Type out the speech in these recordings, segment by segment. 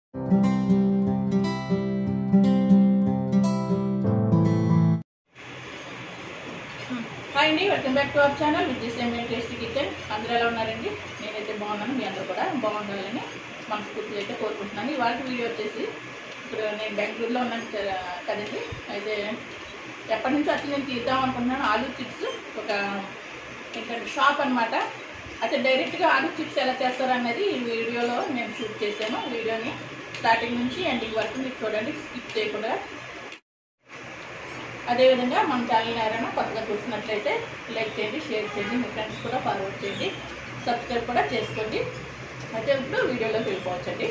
Hi అండి, welcome back to our channel with this same tasty kitchen. అందరూ ఎలా ఉన్నారండి? నేనైతే బాగున్నాను. మీ అందరూ కూడా బాగుండాలని మనస్ఫూర్తిగా అయితే కోరుకుంటున్నాను. ఇవాళ వీడియో వచ్చేసి ఇప్పుడు నేను బెంగళూరులో ఉన్నాను కదండి. అయితే ఎప్పటి నుంచో వచ్చి నేను తీద్దాం అనుకుంటున్నాను. ఆలూ చిప్స్ ఒక ఏంటంటే షాప్ అనమాట. అయితే డైరెక్ట్గా ఆలూ చిప్స్ ఎలా చేస్తారనేది ఈ వీడియోలో నేను షూట్ చేశాను. వీడియోని స్టార్టింగ్ నుంచి ఎండింగ్ వరకు మీరు చూడండి, స్కిప్ చేయకుండా. అదేవిధంగా మన ఛానల్ ఎవరైనా కొత్తగా చూసినట్లయితే లైక్ చేయండి, షేర్ చేయండి, మీ ఫ్రెండ్స్ కూడా ఫార్వర్డ్ చేయండి, సబ్స్క్రైబ్ కూడా చేసుకోండి. అయితే ఇప్పుడు వీడియోలోకి వెళ్ళిపోవచ్చండి.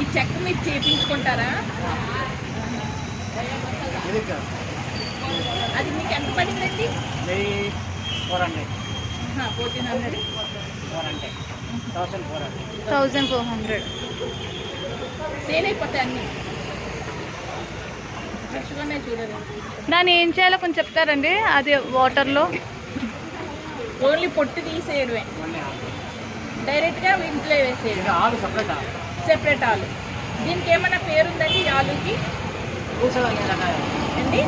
ఈ చెక్ మీరు చేయించుకుంటారా? అది మీకు ఎంత పడిందండి? 1400 సేల్ అయిపోతాయి అన్నీ. ఫ్రెష్గానే చూడండి. దాన్ని ఏం చేయాలో కొంచెం చెప్తారండి? అది వాటర్లో ఓన్లీ పొట్టు తీసేయడమే, డైరెక్ట్గా ఇంట్లో వేసేయడం. సెపరేట్ ఆలు. దీనికి ఏమైనా పేరుందండి ఈ ఆలుకి అండి?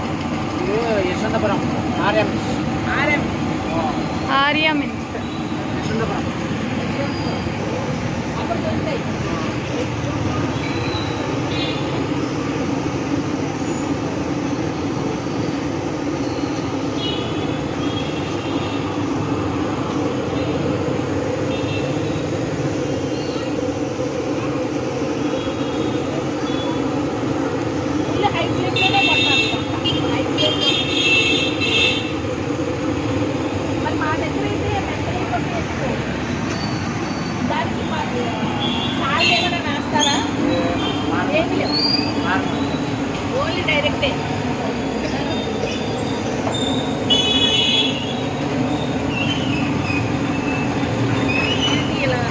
ఆర్యా మీన్స్ అక్కడ దొరుకుతాయి. ఓన్లీ డైరెక్టే. ఇలా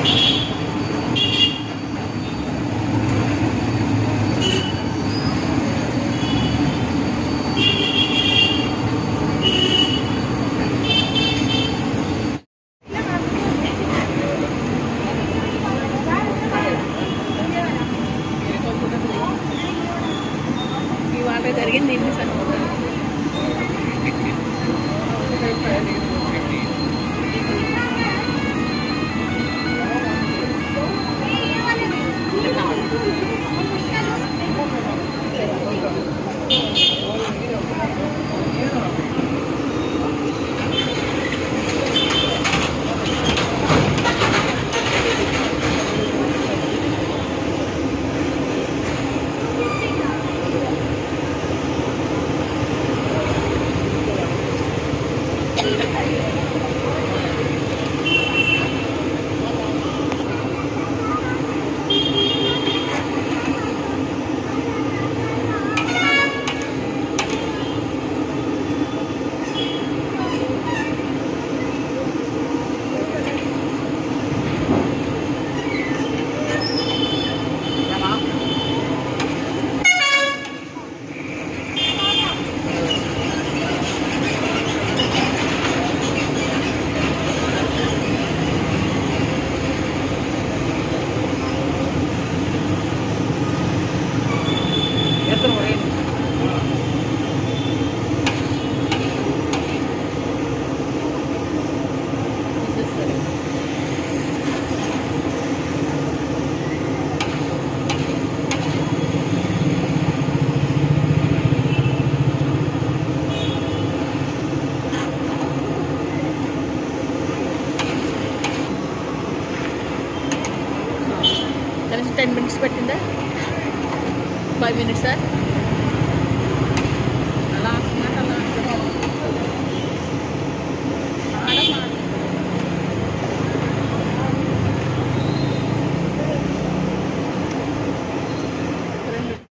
ఇవాళ జరిగింది ఇన్ని సరిపోతుంది. కలిసి 10 minutes పట్టిందా? 5 minutes సార్.